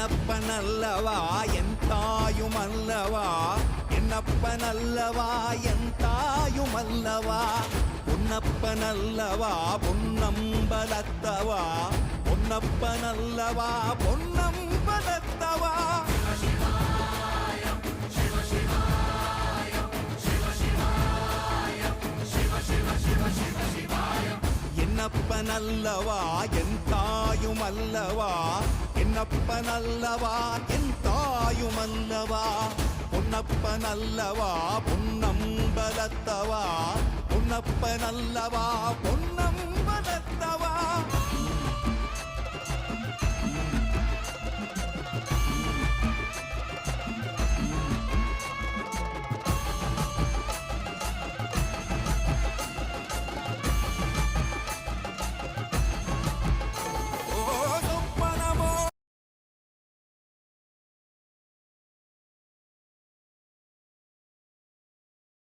என்னப்பனல்லவா என் தாயுமல்லவா, என்னப்பனல்லவா என் தாயுமல்லவா, பொன்னப்பனல்லவா பொன்னம்பலத்தவா, பொன்னப்பனல்லவா பொன்னம்பலத்தவா. என்னப்பனல்லவா என் தாயுமல்லவா, என்னப்பனல்லவா என் தாயுமல்லவா, பொன்னப்பனல்லவா பொன்னம்பலத்தவா, பொன்னப்பனல்லவா பொன்னம்பலத்தவா.